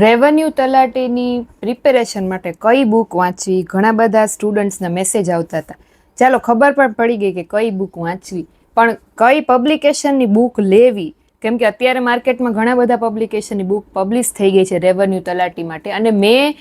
Revenue તલાટીની preparation માટે કઈ book વાંચવી, ઘણા બધા સ્ટુડન્ટ્સના મેસેજ આવતા હતા. ચાલો ખબર પણ પડી ગઈ કે કઈ બુક વાંચવી, પણ કઈ પબ્લિકેશનની બુક લેવી, કેમ કે અત્યારે માર્કેટમાં ઘણા બધા પબ્લિકેશનની બુક પબ્લિશ થઈ ગઈ છે રેવન્યુ તલાટી માટે. અને મેં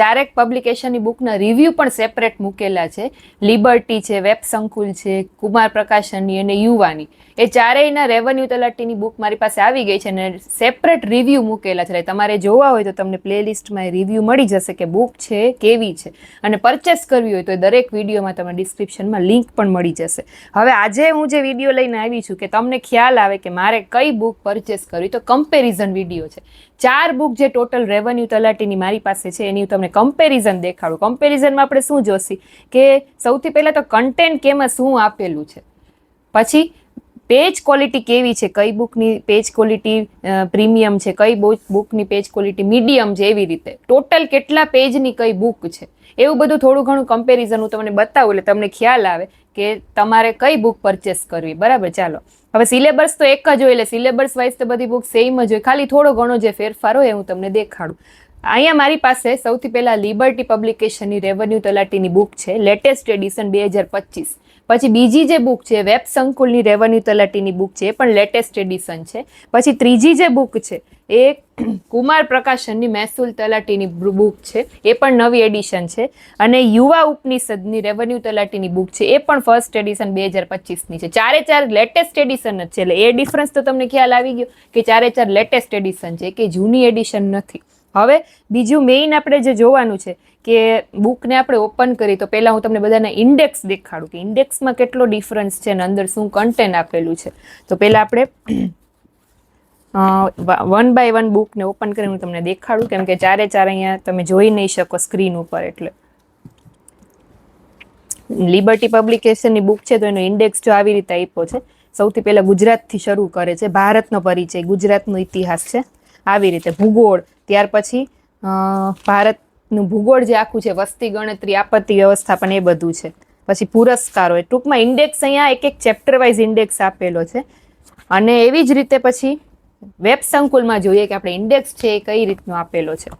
ચારેક પબ્લિકેશનની બુકના રિવ્યૂ પણ સેપરેટ મૂકેલા છે. લિબર્ટી છે, વેબ સંકુલ છે, કુમાર પ્રકાશનની અને યુવાની. એ ચારેયના રેવન્યુ તલાટીની બુક મારી પાસે આવી ગઈ છે અને સેપરેટ રિવ્યૂ મૂકેલા છે. તમારે જોવા હોય તો તમને પ્લેલિસ્ટમાં એ રિવ્યૂ મળી જશે કે બુક છે કેવી છે. અને પરચેસ કરવી હોય તો દરેક વિડીયોમાં તમને ડિસ્ક્રિપ્શનમાં લિંક પણ મળી જશે. હવે આજે હું જે વિડીયો લઈને આવી છું કે તમને ખ્યાલ આવે કે મારે કઈ બુક પરચેસ કરવી, તો કમ્પેરિઝન વિડીયો છે. 4 બુક જે ટોટલ રેવન્યુ તલાટીની મારી પાસે છે એની તમને કમ્પેરિઝન દેખાડું. કમ્પેરિઝનમાં આપણે શું જોશી કે સૌથી પહેલાં તો કન્ટેન્ટ કેમાં શું આપેલું છે, પછી પેજ ક્વોલિટી કેવી છે, કઈ બુકની પેજ ક્વોલિટી પ્રીમિયમ છે, કઈ બુકની પેજ ક્વોલિટી મીડિયમ છે, એવી રીતે ટોટલ કેટલા પેજની કઈ બુક છે, એવું બધું થોડું ઘણું કમ્પેરિઝન હું તમને બતાવું એટલે તમને ખ્યાલ આવે કે તમારે કઈ બુક પરચેસ કરવી. બરાબર, ચાલો હવે સિલેબસ તો એક જ હોય એટલે સિલેબસ વાઇઝ તો બધી બુક સેમ જ હોય, ખાલી થોડો ઘણો જે ફેરફાર હોય હું તમને દેખાડું. અહીંયા મારી પાસે સૌથી પહેલા લિબર્ટી પબ્લિકેશનની રેવન્યુ તલાટીની બુક છે, લેટેસ્ટ એડિશન 2025. પછી બીજી જે બુક છે વેબ સંકુલની રેવન્યુ તલાટીની બુક છે, એ પણ લેટેસ્ટ એડિશન છે. પછી ત્રીજી જે બુક છે એ કુમાર પ્રકાશનની મહેસૂલ તલાટીની બુક છે, એ પણ નવી એડિશન છે. અને યુવા ઉપનિષદની રેવન્યુ તલાટીની બુક છે, એ પણ ફર્સ્ટ એડિશન 2025ની છે. ચારે ચાર લેટેસ્ટ એડિશન જ છે, એટલે એ ડિફરન્સ તો તમને ખ્યાલ આવી ગયો કે ચારે ચાર લેટેસ્ટ એડિશન છે, કે જૂની એડિશન નથી. હવે બીજું મેઇન આપણે જે જોવાનું છે કે બુકને આપણે ઓપન કરી તો પહેલાં હું તમને બધાના ઇન્ડેક્સ દેખાડું કે ઇન્ડેક્સમાં કેટલો ડિફરન્સ છે અને અંદર શું કન્ટેન્ટ આપેલું છે. તો પહેલાં આપણે 1 બાય 1 બુકને ઓપન કરીને હું તમને દેખાડું, કેમ કે ચારે ચાર અહીંયા તમે જોઈ નહીં શકો સ્ક્રીન ઉપર. એટલે લિબર્ટી પબ્લિકેશનની બુક છે તો એનો ઇન્ડેક્સ જો આવી રીતે આપ્યો છે. સૌથી પહેલાં ગુજરાતથી શરૂ કરે છે, ભારતનો પરિચય, ગુજરાતનો ઇતિહાસ છે આવી રીતે, ભૂગોળ, ત્યાર પછી ભારતનું ભૂગોળ જે આખું છે, વસ્તી ગણતરી, આપત્તિ વ્યવસ્થાપન, એ બધું છે. પછી પુરસ્કારો, ટૂંકમાં ઇન્ડેક્સ અહીંયા એક ચેપ્ટર વાઇઝ ઇન્ડેક્સ આપેલો છે. અને એવી જ રીતે પછી વેબ સંકુલમાં જોઈએ કે આપણે ઇન્ડેક્સ છે એ કઈ રીતનો આપેલો છે.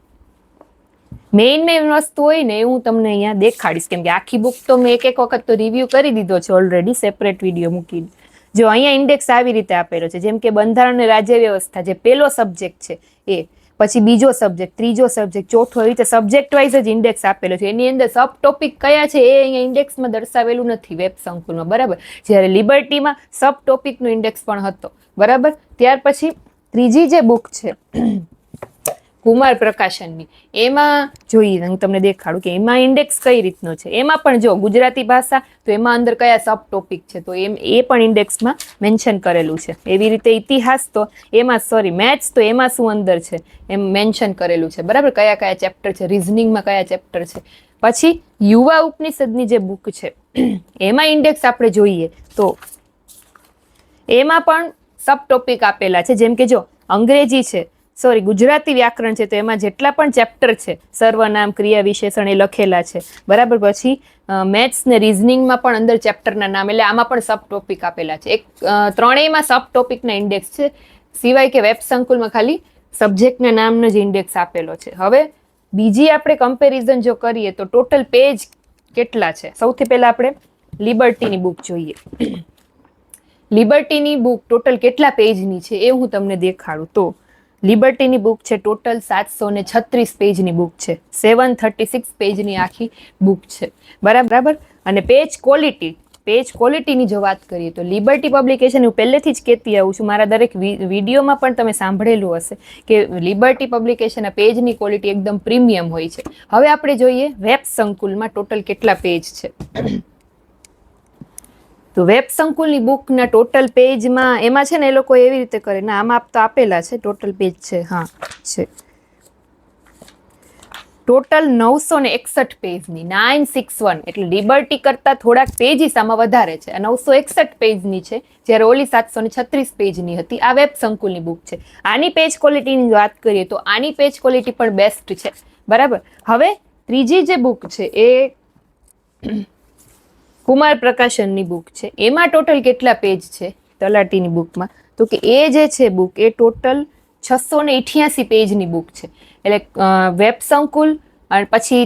મેઇન વસ્તુ હોય ને એ હું તમને અહીંયા દેખાડીશ, કેમ કે આખી બુક તો મેં એક વખત તો રિવ્યૂ કરી દીધો છે ઓલરેડી સેપરેટ વિડીયો મૂકીને. જો અહીંયા ઇન્ડેક્સ આવી રીતે આપેલો છે, જેમ કે બંધારણ અને રાજ્ય વ્યવસ્થા જે પહેલો સબ્જેક્ટ છે એ, પછી બીજો સબ્જેક્ટ, ત્રીજો સબ્જેક્ટ, ચોથો, એવી રીતે સબ્જેક્ટ વાઇઝ જ ઇન્ડેક્સ આપેલો છે. એની અંદર સબ ટોપિક કયા છે એ અહીંયા ઇન્ડેક્સમાં દર્શાવેલું નથી વેબ સંકુલમાં. બરાબર, જ્યારે લિબર્ટીમાં સબ ટોપિકનો ઇન્ડેક્સ પણ હતો. બરાબર, ત્યાર પછી ત્રીજી જે બુક છે કુમાર પ્રકાશનની, એમાં જોઈએ હું તમને દેખાડું કે એમાં ઇન્ડેક્સ કઈ રીતનો છે. એમાં પણ જો ગુજરાતી ભાષા તો એમાં અંદર કયા સબ ટોપિક છે તો એ પણ ઇન્ડેક્સમાં મેન્શન કરેલું છે. એવી રીતે ઇતિહાસ તો એમાં, સોરી મેથ્સ તો એમાં શું અંદર છે એમ મેન્શન કરેલું છે. બરાબર, કયા કયા ચેપ્ટર છે, રિઝનિંગમાં કયા ચેપ્ટર છે. પછી યુવા ઉપનિષદની જે બુક છે એમાં ઇન્ડેક્સ આપણે જોઈએ તો એમાં પણ સબ ટોપિક આપેલા છે, જેમ કે જો અંગ્રેજી છે, સોરી ગુજરાતી વ્યાકરણ છે તો એમાં જેટલા પણ ચેપ્ટર છે, સર્વનામ, ક્રિયા, વિશેષણ, એ લખેલા છે. બરાબર, પછી મેથ્સ ને રિઝનિંગમાં પણ અંદર ચેપ્ટરના નામ, એટલે આમાં પણ સબ ટોપિક આપેલા છે. ત્રણેયમાં સબ ટોપિકના ઇન્ડેક્સ છે, સિવાય કે વેબ સંકુલમાં ખાલી સબ્જેક્ટના નામનો જ ઇન્ડેક્સ આપેલો છે. હવે બીજી આપણે કમ્પેરિઝન જો કરીએ તો ટોટલ પેજ કેટલા છે. સૌથી પહેલા આપણે લિબર્ટીની બુક જોઈએ. લિબર્ટીની બુક ટોટલ કેટલા પેજની છે એ હું તમને દેખાડું. તો લિબર્ટીની બુક છે ટોટલ 736 પેજની બુક છે, 736 પેજની આખી બુક છે. બરાબર, અને પેજ ક્વોલિટીની જો વાત કરીએ તો લિબર્ટી પબ્લિકેશન, હું પહેલેથી જ કહેતી આવું છું, મારા દરેક વિડીયોમાં પણ તમે સાંભળેલું હશે કે લિબર્ટી પબ્લિકેશનના પેજની ક્વોલિટી એકદમ પ્રીમિયમ હોય છે. હવે આપણે જોઈએ વેબ સંકુલમાં ટોટલ કેટલા પેજ છે. તો વેબ સંકુલની બુકના ટોટલ પેજમાં એમાં છે ને એ લોકો એવી રીતે કરે, ના આમાં તો આપેલા છે ટોટલ પેજ છે, હા છે ટોટલ 961 પેજની, 961, એટલે લિબર્ટી કરતાં થોડાક પેજીસ આમાં વધારે છે. 961 પેજની છે, જ્યારે ઓલી 736 પેજની હતી. આ વેબ સંકુલની બુક છે. આની પેજ ક્વોલિટીની વાત કરીએ તો આની પેજ ક્વોલિટી પણ બેસ્ટ છે. બરાબર, હવે ત્રીજી જે બુક છે એ કુમાર પ્રકાશનની બુક છે. એમાં ટોટલ કેટલા પેજ છે તલાટીની બુકમાં, તો કે એ જે છે બુક એ ટોટલ 688 પેજની બુક છે. એટલે વેબ સંકુલ અને પછી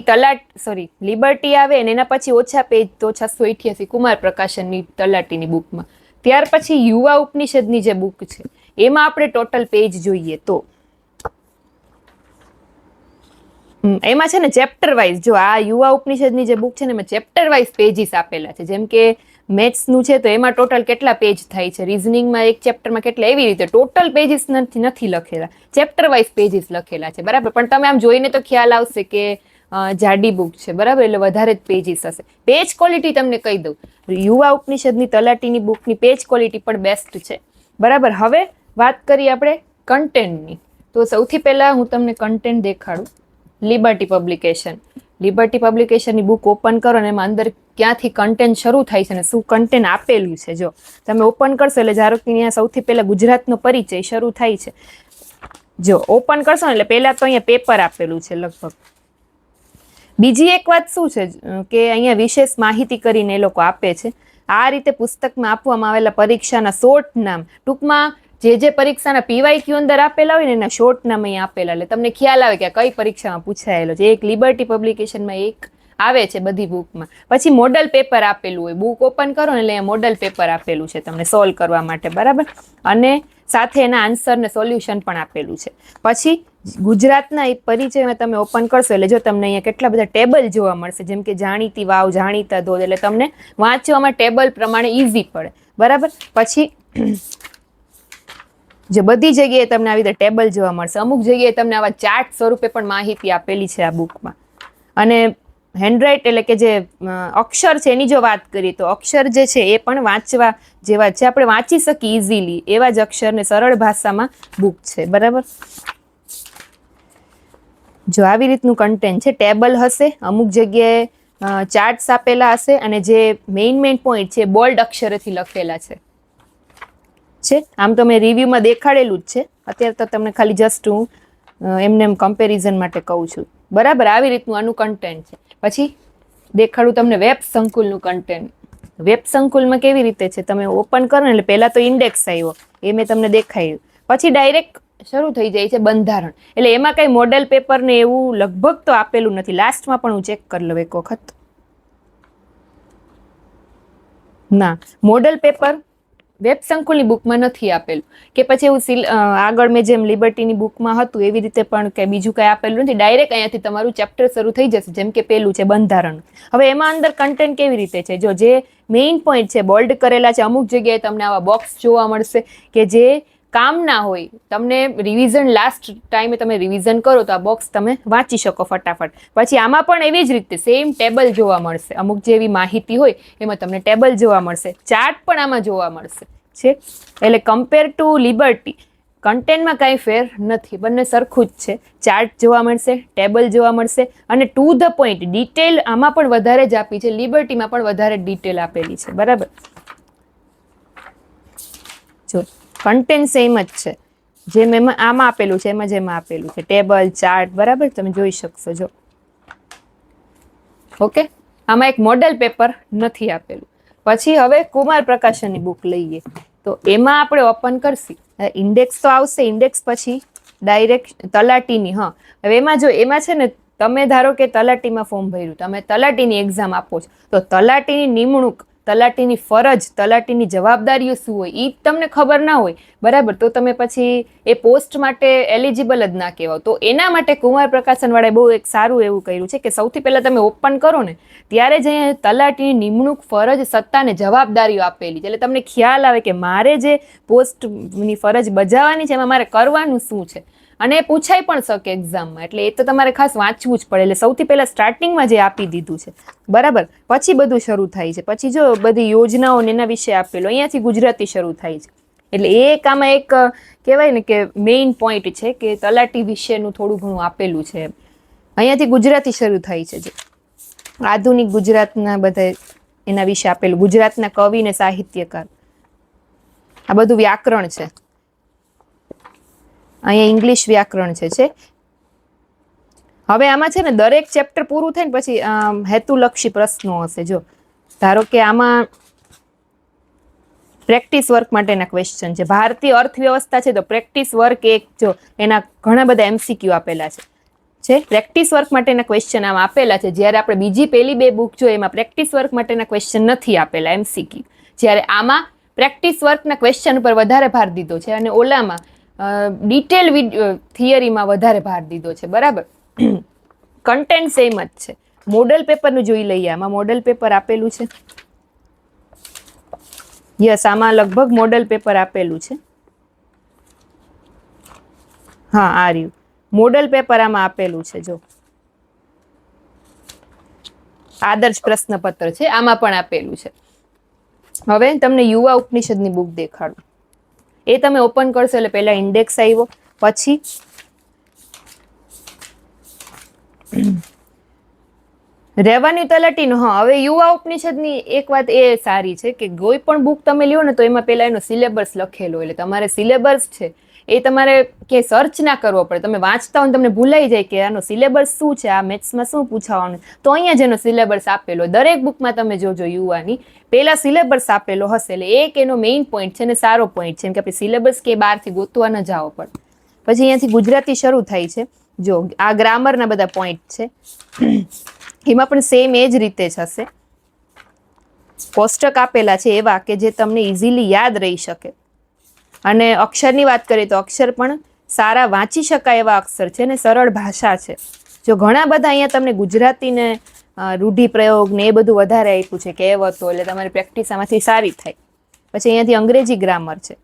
લિબર્ટી આવે અને એના પછી ઓછા પેજ તો 688 કુમાર પ્રકાશનની તલાટીની બુકમાં. ત્યાર પછી યુવા ઉપનિષદની જે બુક છે એમાં આપણે ટોટલ પેજ જોઈએ તો એમાં છે ને ચેપ્ટર વાઇઝ, જો આ યુવા ઉપનિષદની જે બુક છે ને એમાં ચેપ્ટર વાઇઝ પેજીસ આપેલા છે. જેમ કે મેથ્સનું છે તો એમાં ટોટલ કેટલા પેજ થાય છે, રિઝનિંગમાં એક ચેપ્ટરમાં કેટલા, એવી રીતે ટોટલ પેજીસ નથી લખેલા, ચેપ્ટર વાઇઝ પેજીસ લખેલા છે. બરાબર, પણ તમે આમ જોઈને તો ખ્યાલ આવશે કે જાડી બુક છે. બરાબર, એટલે વધારે જ પેજીસ હશે. પેજ ક્વોલિટી તમને કહી દઉં, યુવા ઉપનિષદની તલાટીની બુકની પેજ ક્વોલિટી પણ બેસ્ટ છે. બરાબર, હવે વાત કરીએ આપણે કન્ટેન્ટની. તો સૌથી પહેલા હું તમને કન્ટેન્ટ દેખાડું. લિબર્ટી પબ્લિકેશનની બુક ઓપન કરો ને એમાં અંદર ક્યાંથી કન્ટેન્ટ શરૂ થાય છે ને શું કન્ટેન્ટ આપેલું છે. જો તમે ઓપન કરશો એટલે ધારો કે અહીંયા સૌથી પહેલા ગુજરાતનો પરિચય શરૂ થાય છે. જો ઓપન કરશો ને એટલે પહેલા તો અહીંયા પેપર આપેલું છે લગભગ. બીજી એક વાત શું છે કે અહીંયા વિશેષ માહિતી કરીને એ લોકો આપે છે. આ રીતે પુસ્તકમાં આપવામાં આવેલા પરીક્ષાના શોર્ટ નામ, ટૂંકમાં જે પરીક્ષાના પીવાયક્યુ અંદર આપેલા હોય ને એના શોર્ટ નામ અહીંયા આપેલા, એટલે તમને ખ્યાલ આવે કે કઈ પરીક્ષામાં પૂછાયેલો છે. એક લિબર્ટી પબ્લિકેશનમાં એક આવે છે બધી બુકમાં. પછી મોડલ પેપર આપેલું હોય, બુક ઓપન કરો ને એટલે અહીંયા મોડલ પેપર આપેલું છે તમને સોલ્વ કરવા માટે. બરાબર, અને સાથે એના આન્સર ને સોલ્યુશન પણ આપેલું છે. પછી ગુજરાતના એક પરિચયમાં તમે ઓપન કરશો એટલે જો તમને અહીંયા કેટલા બધા ટેબલ જોવા મળશે, જેમ કે જાણીતી વાવ, જાણીતા ધોધ, એટલે તમને વાંચવામાં ટેબલ પ્રમાણે ઇઝી પડે. બરાબર, પછી જે બધી જગ્યાએ તમને આવી રીતે ટેબલ જોવા મળશે. અમુક જગ્યાએ તમને આવા ચાર્ટ સ્વરૂપે પણ માહિતી આપેલી છે આ બુકમાં. અને હેન્ડરાઇટ એટલે કે જે અક્ષર છે એની જો વાત કરીએ તો અક્ષર જે છે એ પણ વાંચવા જેવા છે, આપણે વાંચી શકીએ ઇઝીલી એવા જ અક્ષરને સરળ ભાષામાં બુક છે. બરાબર, જો આવી રીતનું કન્ટેન્ટ છે. ટેબલ હશે, અમુક જગ્યાએ ચાર્ટ્સ આપેલા હશે અને જે મેઇન પોઈન્ટ છે બોલ્ડ અક્ષરેથી લખેલા છે. આમ તો મેં રિવ્યુમાં દેખાડેલું જ છે, અત્યારે તો તમને ખાલી જસ્ટ હું એમને કમ્પેરિઝન માટે કહું છું. બરાબર, આવી રીતનું આનું કન્ટેન્ટ છે. પછી દેખાડું તમને વેબ સંકુલનું કન્ટેન્ટ. વેબ સંકુલમાં કેવી રીતે છે, તમે ઓપન કરો ને એટલે પહેલા તો ઇન્ડેક્સ આવ્યો, એ મેં તમને દેખાડ્યું. પછી ડાયરેક્ટ શરૂ થઈ જાય છે બંધારણ. એટલે એમાં કઈ મોડેલ પેપર ને એવું લગભગ તો આપેલું નથી. લાસ્ટમાં પણ હું ચેક કરી લઉં એક વખત. ના, મોડેલ પેપર વેબ સંકુલની બુકમાં નથી આપેલું. કે પછી એવું આગળ મેં જેમ લિબર્ટીની બુકમાં હતું એવી રીતે પણ કે બીજું કઈ આપેલું નથી. ડાયરેક્ટ અહીંયાથી તમારું ચેપ્ટર શરૂ થઈ જશે. જેમ કે પેલું છે બંધારણ. હવે એમાં અંદર કન્ટેન્ટ કેવી રીતે છે, જો જે મેઇન પોઈન્ટ છે બોલ્ડ કરેલા છે. અમુક જગ્યાએ તમને આવા બોક્સ જોવા મળશે કે જે કામ ના હોય, તમને રિવિઝન લાસ્ટ ટાઈમે તમે રિવિઝન કરો તો આ બોક્સ તમે વાંચી શકો ફટાફટ. પછી આમાં પણ એવી જ રીતે સેમ ટેબલ જોવા મળશે. અમુક જેવી માહિતી હોય એમાં તમને ટેબલ જોવા મળશે, ચાર્ટ પણ આમાં જોવા મળશે છે. એટલે કમ્પેર ટુ લિબર્ટી કન્ટેન્ટમાં કાંઈ ફેર નથી, બંને સરખું જ છે. ચાર્ટ જોવા મળશે, ટેબલ જોવા મળશે અને ટુ ધ પોઈન્ટ ડિટેલ આમાં પણ વધારે જ આપી છે. લિબર્ટીમાં પણ વધારે ડિટેલ આપેલી છે. બરાબર, જો કન્ટેન્ટ સેમ જ છે, જેમ એમાં આમાં આપેલું છે એમાં જેમાં આપેલું છે ટેબલ ચાર્ટ. બરાબર, તમે જોઈ શકશો. જો ઓકે, આમાં એક મોડેલ પેપર નથી આપેલું. પછી હવે કુમાર પ્રકાશનની બુક લઈએ તો એમાં આપણે ઓપન કરશી, ઇન્ડેક્સ તો આવશે. ઇન્ડેક્સ પછી ડાયરેક્ટ તલાટીની. હવે એમાં જો એમાં છે ને, તમે ધારો કે તલાટીમાં ફોર્મ ભર્યું, તમે તલાટીની એક્ઝામ આપો છો, તો તલાટીની નિમણૂક, તલાટીની ફરજ, તલાટીની જવાબદારીઓ શું હોય એ તમને ખબર ના હોય. બરાબર, તો તમે પછી એ પોસ્ટ માટે એલિજિબલ જ ના કહેવાય. તો એના માટે કુમાર પ્રકાશનવાળાએ બહુ એક સારું એવું કર્યું છે કે સૌથી પહેલા તમે ઓપન કરો ને ત્યારે જ અહીંયા તલાટીની નિમણૂક, ફરજ, સત્તા ને જવાબદારીઓ આપેલી છે. એટલે તમને ખ્યાલ આવે કે મારે જે પોસ્ટની ફરજ બજાવવાની છે એમાં મારે કરવાનું શું છે. અને એ પૂછાઈ પણ શકે એક્ઝામમાં, એટલે એ તો તમારે ખાસ વાંચવું જ પડે. એટલે સૌથી પહેલા સ્ટાર્ટિંગમાં જે આપી દીધું છે. બરાબર, પછી બધું શરૂ થાય છે. પછી જો બધી યોજનાઓ એના વિશે આપેલું, અહીંયાથી ગુજરાતી શરૂ થાય છે. એટલે એક આમાં એક કહેવાય ને કે મેઇન પોઈન્ટ છે કે તલાટી વિશેનું થોડું ઘણું આપેલું છે. અહીંયાથી ગુજરાતી શરૂ થાય છે. જે આધુનિક ગુજરાતના બધા એના વિશે આપેલું, ગુજરાતના કવિ ને સાહિત્યકાર, આ બધું વ્યાકરણ છે. અહીંયા ઇંગ્લિશ વ્યાકરણ છે. હવે આમાં છે ને દરેક ચેપ્ટર પૂરું થાય ને પછી હેતુલક્ષી પ્રશ્નો હશે. જો ધારો કે આમાં પ્રેક્ટિસ વર્ક માટેના ક્વેશ્ચન છે. ભારતીય અર્થવ્યવસ્થા છે તો પ્રેક્ટિસ વર્ક એક જો એના ઘણા બધા MCQ આપેલા છે પ્રેક્ટિસ વર્ક માટેના ક્વેશ્ચન આમ આપેલા છે. જ્યારે આપણે બીજી પહેલી બે બુક જોઈએ એમાં પ્રેક્ટિસ વર્ક માટેના ક્વેશ્ચન નથી આપેલા MCQ, જ્યારે આમાં પ્રેક્ટિસ વર્કના ક્વેશ્ચન ઉપર વધારે ભાર દીધો છે અને ઓલામાં ડિટેલ થિયરીમાં વધારે ભાર દીધો છે. બરાબર. કન્ટેન્ટ સેમ જ છે. મોડલ પેપરનું જોઈ લઈએ. આમાં મોડલ પેપર આપેલું છે. યસ, આમાં લગભગ મોડલ પેપર આપેલું છે. હા, આ રહ્યું મોડલ પેપર આમાં આપેલું છે. જો આદર્શ પ્રશ્નપત્ર છે આમાં પણ આપેલું છે. હવે તમને યુવા ઉપનિષદની બુક દેખાડું. એ તમે ઓપન કરશો એટલે પહેલા ઇન્ડેક્સ આવ્યો, પછી રેવન્યુ તલાટીનું. હા, હવે યુવા ઉપનિષદની એક વાત એ સારી છે કે કોઈ પણ બુક તમે લ્યો ને તો એમાં પહેલા એનો સિલેબસ લખેલો, એટલે તમારે સિલેબસ છે એ તમારે ક્યાંય સર્ચ ના કરવો પડે. તમે વાંચતા હોય તમને ભૂલાઈ જાય કે આનો સિલેબસ શું છે, આ મેથ્સમાં શું પૂછાવાનું, તો અહીંયા જ એનો સિલેબસ આપેલો. દરેક બુકમાં તમે જોજો યુવાની પહેલા સિલેબસ આપેલો હશે, એટલે એક એનો મેઇન પોઈન્ટ છે ને સારો પોઈન્ટ છે, કે આપણે સિલેબસ કે બહારથી ગોતવા ન જાવો પડે. પછી અહીંયાથી ગુજરાતી શરૂ થાય છે. જો આ ગ્રામરના બધા પોઈન્ટ છે, એમાં પણ સેમ એ જ રીતે જ હશે. કોષ્ટક આપેલા છે એવા કે જે તમને ઇઝીલી યાદ રહી શકે. અને અક્ષરની વાત કરીએ તો અક્ષર પણ સારા વાંચી શકાય એવા અક્ષર છે ને સરળ ભાષા છે. જો ઘણા બધા અહીંયા તમને ગુજરાતીને રૂઢિપ્રયોગ ને એ બધું વધારે આપ્યું છે, કહેવતો, એટલે તમારી પ્રેક્ટિસ આમાંથી સારી થાય. પછી અહીંયાથી અંગ્રેજી ગ્રામર છે.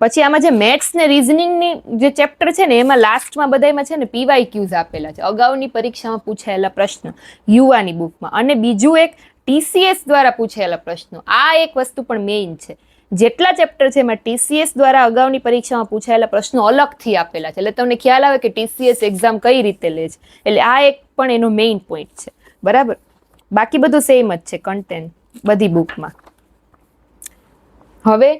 પછી આમાં જે મેથ્સ ને રીઝનિંગની જે ચેપ્ટર છે ને એમાં લાસ્ટમાં બધામાં છે ને PYQs આપેલા છે, અગાઉની પરીક્ષામાં પૂછાયેલા પ્રશ્ન યુવાની બુકમાં. અને બીજું એક TCS દ્વારા પૂછાયેલા પ્રશ્નો. આ એક વસ્તુ પણ મેઇન છે. જેટલા ચેપ્ટર છે એમાં TCS દ્વારા અગાઉની પરીક્ષામાં પૂછાયેલા પ્રશ્નો અલગથી આપેલા છે, એટલે તમને ખ્યાલ આવે કે TCS એક્ઝામ કઈ રીતે લે છે. એટલે આ એક પણ એનો મેઇન પોઈન્ટ છે. બરાબર. બાકી બધું સેમ જ છે કન્ટેન્ટ બધી બુકમાં. હવે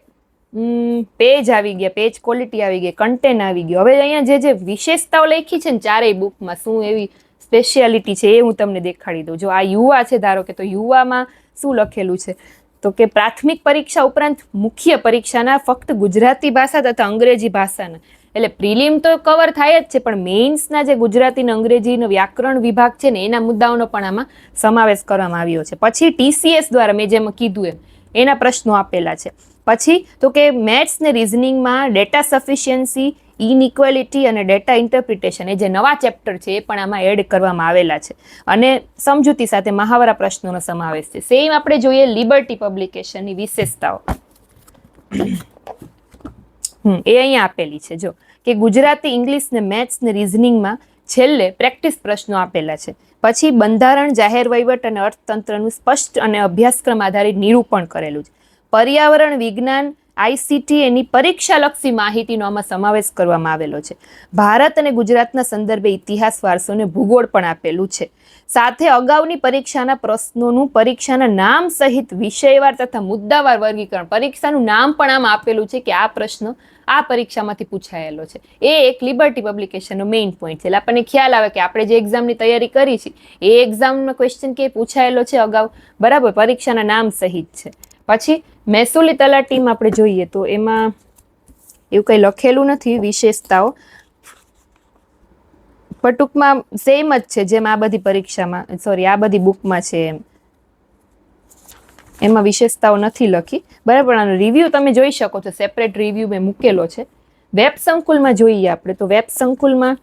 પેજ આવી ગયા, પેજ ક્વોલિટી આવી ગઈ, કન્ટેન્ટ આવી ગયો. હવે અહીંયા જે વિશેષતાઓ લખી છે ને ચારેય બુકમાં, શું એવી સ્પેશિયાલિટી છે એ હું તમને દેખાડી દઉં. જો આ યુવા છે ધારો કે, તો યુવામાં શું લખેલું છે તો કે પ્રાથમિક પરીક્ષા ઉપરાંત મુખ્ય પરીક્ષાના ફક્ત ગુજરાતી ભાષા તથા અંગ્રેજી ભાષાના, એટલે પ્રિલિમ તો કવર થાય જ છે, પણ મેઇન્સના જે ગુજરાતી અને અંગ્રેજીનો વ્યાકરણ વિભાગ છે ને એના મુદ્દાઓનો પણ આમાં સમાવેશ કરવામાં આવ્યો છે. પછી TCS દ્વારા મેં જેમ કીધું એના પ્રશ્નો આપેલા છે. પછી તો કે મેથ્સ ને રિઝનિંગમાં ડેટા સફિશિયન્સી, ઇનઇક્વાલિટી અને ડેટા ઇન્ટરપ્રિટેશન, એ જે નવા ચેપ્ટર છે એ પણ આમાં એડ કરવામાં આવેલા છે. અને સમજૂતી સાથે મહાવરા પ્રશ્નોનો સમાવેશ છે. સેમ આપણે જોઈએ લિબર્ટી પબ્લિકેશનની વિશેષતાઓ, એ અહીંયા આપેલી છે. જો કે ગુજરાતી, ઇંગ્લિશ ને મેથ્સ ને રિઝનિંગમાં છેલ્લે પ્રેક્ટિસ પ્રશ્નો આપેલા છે. પછી બંધારણ, જાહેર વહીવટ અને અર્થતંત્રનું સ્પષ્ટ અને અભ્યાસક્રમ આધારિત નિરૂપણ કરેલું છે. પર્યાવરણ, વિજ્ઞાન, ICT એની પરીક્ષાલક્ષી માહિતીનો આમાં સમાવેશ કરવામાં આવેલો છે. ભારત અને ગુજરાતના સંદર્ભે ઇતિહાસ, વારસો અને ભૂગોળ પણ આપેલું છે. સાથે અગાઉની પરીક્ષાના પ્રશ્નોનું પરીક્ષાના નામ સહિત વિષયવાર તથા મુદ્દાવાર વર્ગીકરણ, પરીક્ષાનું નામ પણ આમાં આપેલું છે કે આ પ્રશ્ન આ પરીક્ષામાંથી પૂછાયેલો છે. એ એક લિબર્ટી પબ્લિકેશનનો મેઇન પોઈન્ટ છે. એટલે આપણને ખ્યાલ આવે કે આપણે જે એક્ઝામની તૈયારી કરી છે એ એક્ઝામનો ક્વેશ્ચન કે પૂછાયેલો છે અગાઉ, બરાબર, પરીક્ષાના નામ સહિત છે. પછી મહેસૂલી તલાટીમાં આપણે જોઈએ તો એમાં એવું કંઈ લખેલું નથી વિશેષતાઓ, પણ ટૂંકમાં સેમ જ છે જેમ આ બધી પરીક્ષામાં, સોરી આ બધી બુકમાં છે એમાં વિશેષતાઓ નથી લખી. બરાબર. આનો રિવ્યુ તમે જોઈ શકો છો, સેપરેટ રિવ્યુ મેં મૂકેલો છે. વેબ સંકુલમાં જોઈએ આપણે તો વેબ સંકુલમાં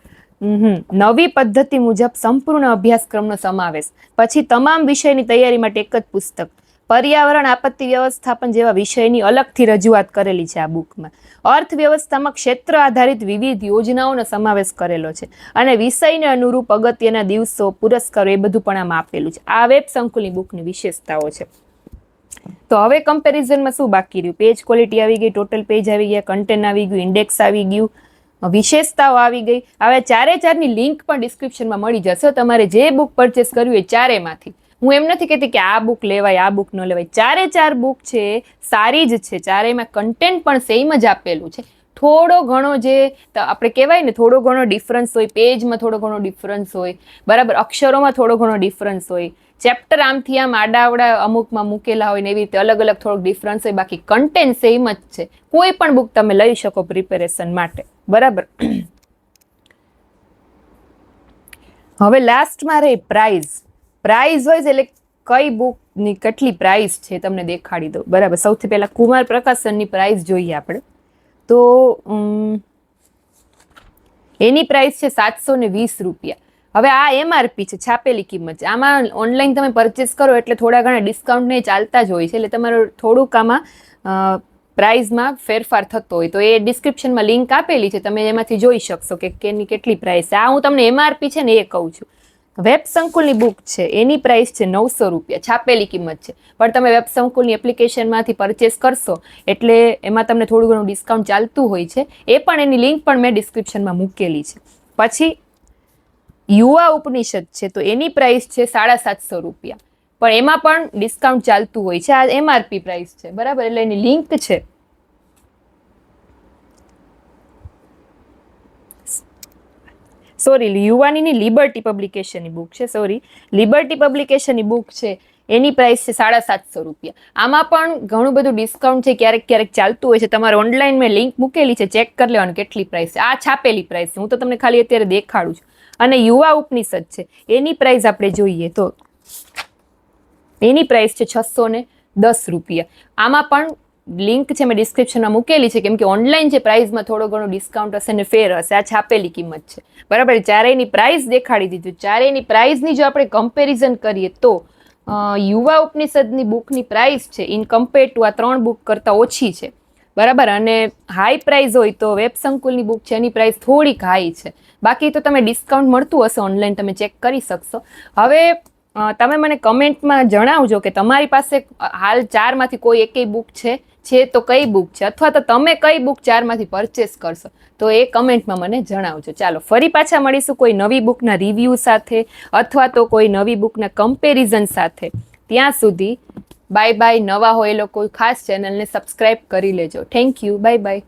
નવી પદ્ધતિ મુજબ સંપૂર્ણ અભ્યાસક્રમનો સમાવેશ, પછી તમામ વિષયની તૈયારી માટે એક જ પુસ્તક, પર્યાવરણ, આપત્તિ વ્યવસ્થાપન જેવા વિષયની અલગથી રજૂઆત કરેલી છે આ બુકમાં. અર્થવ્યવસ્થામાં ક્ષેત્ર આધારિત વિવિધ યોજનાઓનો સમાવેશ કરેલો છે. અને વિષયને અનુરૂપ અગત્યના દિવસો, પુરસ્કારો એ બધું પણ આમાં આપેલું છે. આ વેબ સંકુલની બુકની વિશેષતાઓ છે. તો હવે કમ્પેરિઝનમાં શું બાકી રહ્યું? પેજ ક્વોલિટી આવી ગઈ, ટોટલ પેજ આવી ગયા, કન્ટેન્ટ આવી ગયું, ઇન્ડેક્સ આવી ગયું, વિશેષતાઓ આવી ગઈ. હવે ચારે ચારની લિંક પણ ડિસ્ક્રિપ્શનમાં મળી જશે. તમારે જે બુક પરચેસ કરવી હોય ચારેમાંથી, હું એમ નથી કહેતી કે આ બુક લેવાય આ બુક ન લેવાય, ચારે ચાર બુક છે સારી જ છે. ચારેયમાં કન્ટેન્ટ પણ સેમ જ આપેલું છે. થોડો ઘણો જે આપણે કહેવાય ને થોડો ઘણો ડિફરન્સ હોય, પેજમાં થોડો ઘણો ડિફરન્સ હોય, બરાબર, અક્ષરોમાં થોડો ઘણો ડિફરન્સ હોય, ચેપ્ટર આમથી આમ આડાવડા અમુકમાં મૂકેલા હોય ને એવી રીતે અલગ અલગ થોડોક ડિફરન્સ હોય, બાકી કન્ટેન્ટ સેમ જ છે. કોઈ પણ બુક તમે લઈ શકો પ્રિપેરેશન માટે, બરાબર. હવે લાસ્ટમાં રહે પ્રાઇઝ. પ્રાઇઝ હોય એટલે કઈ બુકની કેટલી પ્રાઇઝ છે તમને દેખાડી દઉં, બરાબર. સૌથી પહેલા કુમાર પ્રકાશનની પ્રાઇઝ જોઈએ આપણે તો એની પ્રાઇસ છે 720 રૂપિયા. હવે આ એમઆરપી છે, છાપેલી કિંમત છે. આમાં ઓનલાઈન તમે પરચેસ કરો એટલે થોડા ઘણા ડિસ્કાઉન્ટ ને ચાલતા જ હોય છે, એટલે તમારે થોડુંક આમાં પ્રાઇઝમાં ફેરફાર થતો હોય તો એ ડિસ્ક્રિપ્શનમાં લિંક આપેલી છે, તમે એમાંથી જોઈ શકશો કે એની કેટલી પ્રાઇસ છે. આ હું તમને એમઆરપી છે ને એ કહું છું. વેબ સંકુલની બુક છે એની પ્રાઇસ છે 900 રૂપિયા, છાપેલી કિંમત છે. પણ તમે વેબ સંકુલની એપ્લિકેશનમાંથી પરચેસ કરશો એટલે એમાં તમને થોડું ઘણું ડિસ્કાઉન્ટ ચાલતું હોય છે. એ પણ એની લિંક પણ મેં ડિસ્ક્રિપ્શનમાં મૂકેલી છે. પછી યુવા ઉપનિષદ છે તો એની પ્રાઇસ છે 750 રૂપિયા, પણ એમાં પણ ડિસ્કાઉન્ટ ચાલતું હોય છે. આ એમઆરપી પ્રાઇસ છે, બરાબર, એટલે એની લિંક છે. સોરી, યુવાનીની લિબર્ટી પબ્લિકેશનની બુક છે, સોરી, લિબર્ટી પબ્લિકેશનની બુક છે એની પ્રાઇસ છે 750 રૂપિયા. આમાં પણ ઘણું બધું ડિસ્કાઉન્ટ છે, ક્યારેક ક્યારેક ચાલતું હોય છે. તમારે ઓનલાઈન મેં લિંક મૂકેલી છે, ચેક કરી લેવાનું કેટલી પ્રાઇસ છે. આ છાપેલી પ્રાઇસ છે, હું તો તમને ખાલી અત્યારે દેખાડું છું. અને યુવા ઉપનિષદ છે એની પ્રાઇસ આપણે જોઈએ તો એની પ્રાઇસ છે 610 રૂપિયા. આમાં પણ લિંક છે મેં ડિસ્ક્રિપ્શનમાં મૂકેલી છે, કેમ કે ઓનલાઈન છે પ્રાઇસમાં થોડો ઘણો ડિસ્કાઉન્ટ હશે ને ફેર હશે. આ છાપેલી કિંમત છે, બરાબર. ચારેયની પ્રાઇસ દેખાડી દીધું. ચારેયની પ્રાઇસની જો આપણે કમ્પેરિઝન કરીએ તો યુવા ઉપનિષદની બુકની પ્રાઇસ છે ઇન કમ્પેર ટુ આ 3 બુક કરતાં ઓછી છે, બરાબર. અને હાઈ પ્રાઇસ હોય તો વેબ સંકુલની બુક છે એની પ્રાઇસ થોડીક હાઈ છે. બાકી તો તમે ડિસ્કાઉન્ટ મળતું હશે ઓનલાઈન, તમે ચેક કરી શકશો. હવે તમે મને કમેન્ટમાં જણાવજો કે તમારી પાસે હાલ 4માંથી કોઈ એકેય બુક છે તો કઈ બુક છે, અથવા તો તમે કઈ બુક 4માંથી પરચેસ કરશો તો એ કમેન્ટમાં મને જણાવજો. ચાલો, ફરી પાછા મળીશું કોઈ નવી બુકના રિવ્યૂ સાથે અથવા તો કોઈ નવી બુકના કમ્પેરિઝન સાથે. ત્યાં સુધી બાય બાય. નવા હોય એ લોકો ખાસ ચેનલને સબસ્ક્રાઇબ કરી લેજો. Thank you, bye bye.